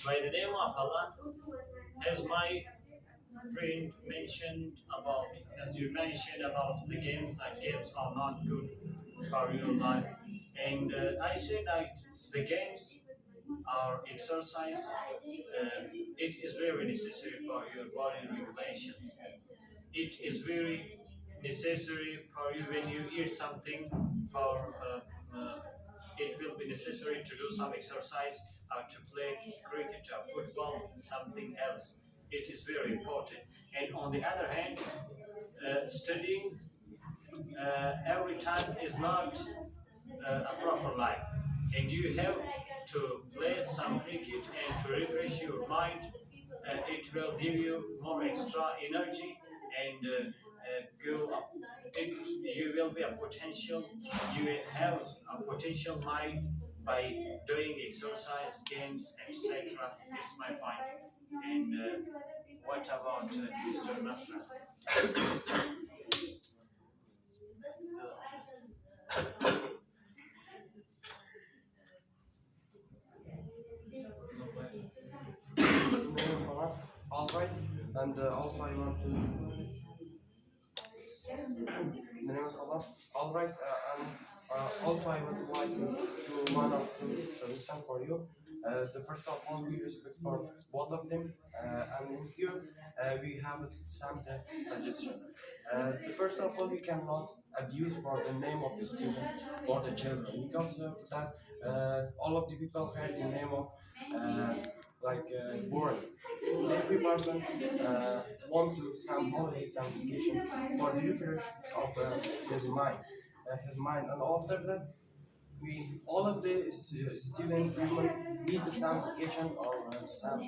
By the name of Allah, as my friend mentioned about, as you mentioned about the games, and games are not good for your life. And I say that the games are exercise. It is very necessary for your body regulations. It is very necessary for you when you eat something. For it will be necessary to do some exercise, to play cricket or football, something else. It is very important. And on the other hand, studying every time is not a proper life. And you have to play some cricket and to refresh your mind. It will give you more extra energy and go up. You will be a potential. You will have a potential mind by doing exercise, games, etc. Is my point. And what about Mr. Nasra? All right, and also I want to the name of Allah. All right, and also I would like to one or two solution for you. The first of all, we respect for both of them, and in here we have some suggestion. The first of all, we cannot abuse for the name of the student for the children because of that all of the people have the name of boring. Every person want to some holiday, some vacation for the refresh of his mind, and after that we all of the student human need some vacation or some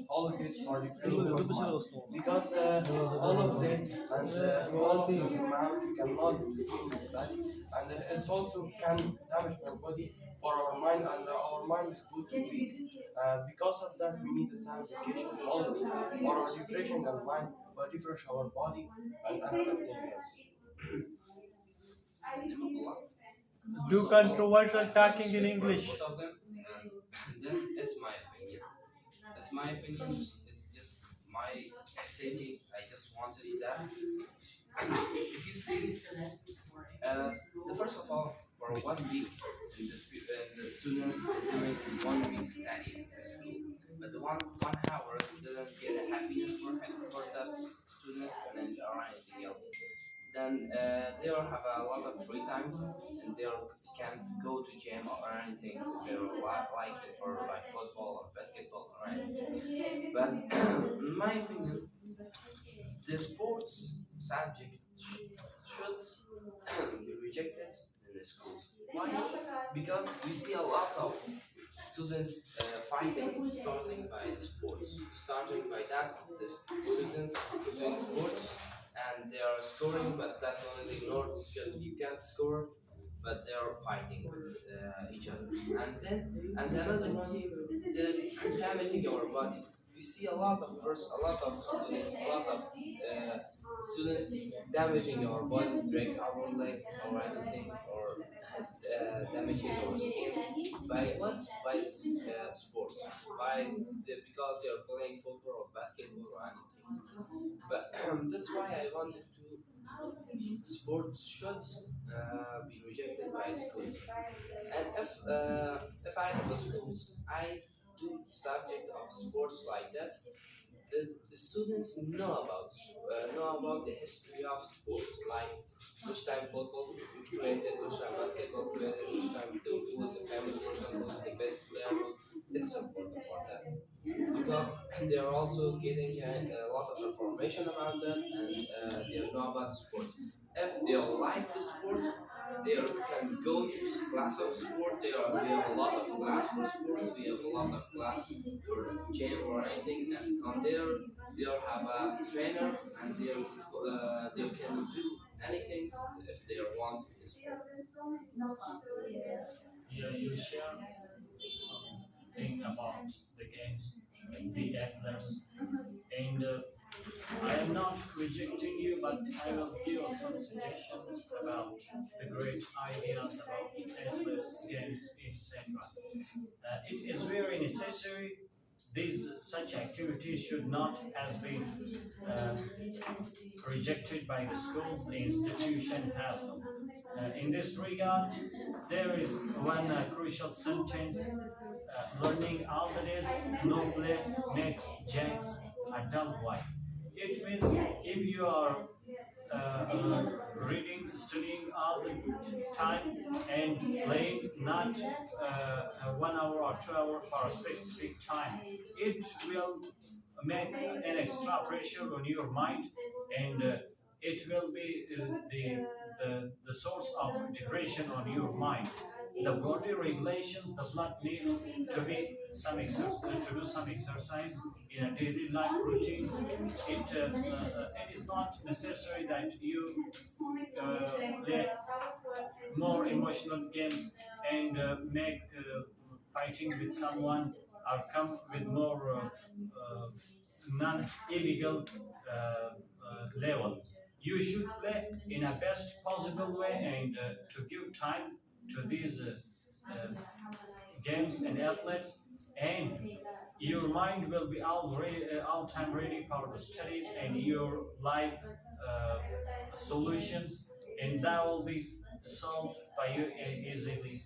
holidays for refreshing of mind because all of them and all of the amount we cannot do in study and it's also can damage our body for our mind and our mind is good to be because of that we need some vacation holiday for our refreshing of mind for refresh our body and another thing else. Do controversial talking in English. Both of them, and then it's my opinion. It's my opinion. It's just my taking. I just wanted that. If you see, the first of all, for 1 week, the students doing 1 week study in school, but the one hour doesn't get a happiness for that students and or anything else. Then they will have a lot of free times and they can't go to gym or anything if they like it for like football or basketball or anything. But in my opinion, the sports subject should be rejected in the schools. Why? Because we see a lot of students fighting, starting by sports, starting by that the students doing sports and they are scoring, but that one is ignored because you can't score, but they are fighting with each other. And another one, they're damaging our bodies. We see a lot of students, a lot of students damaging our bodies, break our legs or anything, or damaging our skin by what? By sports, because they are playing football or basketball or anything. But that's why I wanted to. Sports should be rejected by schools. And if I have a schools, I do subject of sports like that. The students know about the history of sports, like which time football created, which time basketball created, which time who was the famous person, who was the best player. It's important for that because they are also getting a lot of information about that and they know about sports. If they like the sport, they can go to class of sport. We have a lot of class for sports. We have a lot of class for gym or anything. And on there, they'll have a trainer and they can do anything if they want in sport. Yeah, you share something about the games, the athletics, and I am not rejecting you, but I will give you some suggestions about the great ideas about athletes, games, etc. It is very necessary these such activities should not have been uh, rejected by the schools. The institution has them. In this regard, there is one crucial sentence: learning all that is noble makes Jack's a dull boy. It means if you are reading, studying all the time and playing not 1 hour or 2 hours for a specific time, it will make an extra pressure on your mind, and it will be the source of depression on your mind. The body regulations, the blood need to be some exercise, to do some exercise in a daily life routine. It is not necessary that you play more emotional games and make fighting with someone or come with more non-illegal level. You should play in a best possible way, and to give time to these games and athletes, and your mind will be all time ready for the studies and your life solutions, and that will be solved by you easily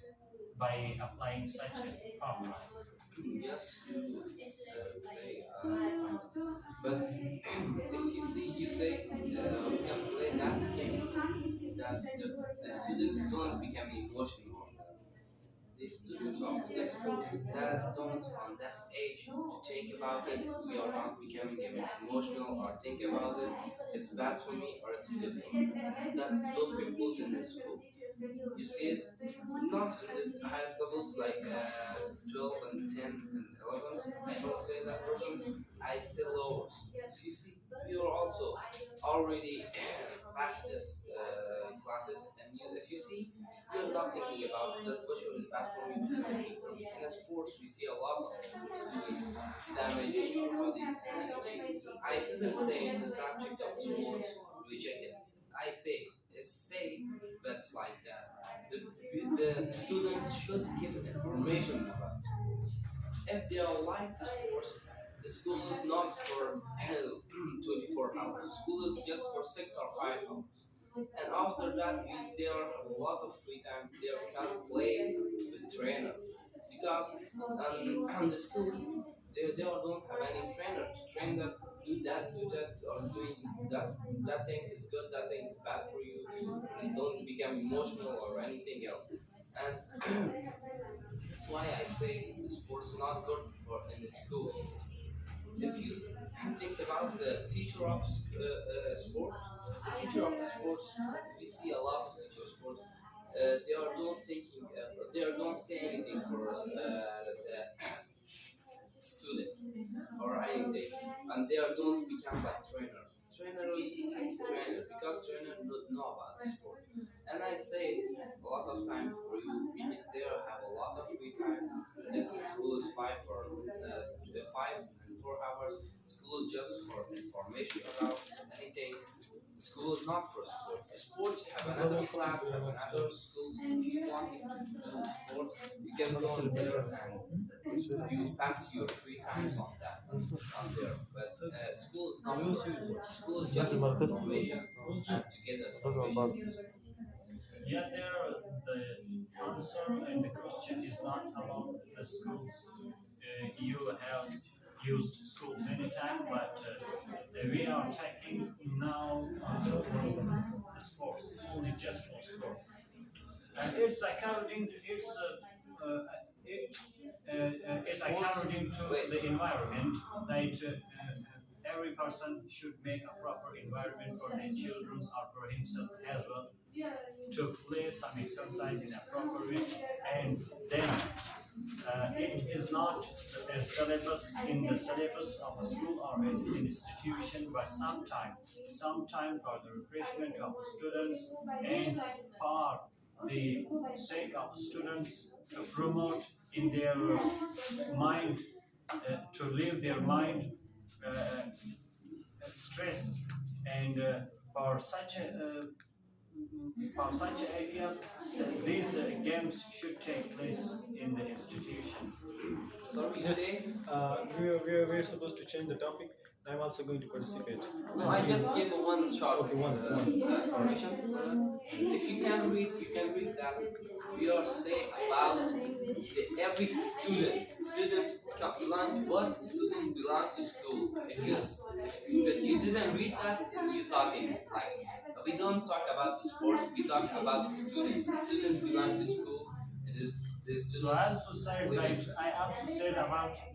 by applying such a formula. Yes, you say points. But if you see, you say we can play that games that the students don't become emotional. The students of the schools that don't on that age to think about it, we are not becoming emotional or think about it. It's bad for me or it's good for me. That those people in the school. You see it not in the highest levels like 12 and 10 and 11. I don't say that persons. I say lowers. You see, we are also already past this classes, and if you see, you're not thinking about that what should bad for me, what should be good for me. In sports, we see a lot of students damaging our bodies and anything. I didn't say the subject of sports rejected. I say it's safe, but it's like that. The students should give information about sports. If they are like the sports, the school is not for 24 hours. School is just for 6 or 5 hours. And after that, there are a lot of free time. They can play with trainers because on the school they don't have any trainer to train that do that, or doing that. That thing is good. That thing is bad for you. And don't become emotional or anything else. And that's why I say the sport is not good for in the school. If you think about the teacher of sport, the teacher of sports, we see a lot of teacher of sports. They are don't thinking, they are don't say anything for the students or anything, and they are don't become like trainers. Trainers because trainers don't know about the sport. And I say a lot of times for you, we there have a lot of free time. This school is 5 and 4 hours. School is just for information about anything. School is not for sport. Sports have another class, have another schools. If you want to do sport, you can go there and you pass your free times on that on there. But school is not for sport. School is just for information and to get information. Yeah, there the answer and the question is not about the schools. You have used schools many times, but we are taking now the sports, only just for sports. And it's according to it's according to the environment that every person should make a proper environment for their children or for himself as well, to play some exercise in a proper way, and then it is not a syllabus in the syllabus of a school or an institution, but sometime for the refreshment of the students and for the sake of the students, to promote in their mind, to leave their mind stress, and for such a for such ideas, these games should take place in the institutions. Sorry, you Yes, say? we're supposed to change the topic. I'm also going to participate. No, I just give one short Okay, one. information. If you can read that we are saying about every students belong to what? Students belong to school. But you didn't read that, you're talking like we don't talk about the sports. We talk about the students. The students belong to school. It is the So students. I also said about that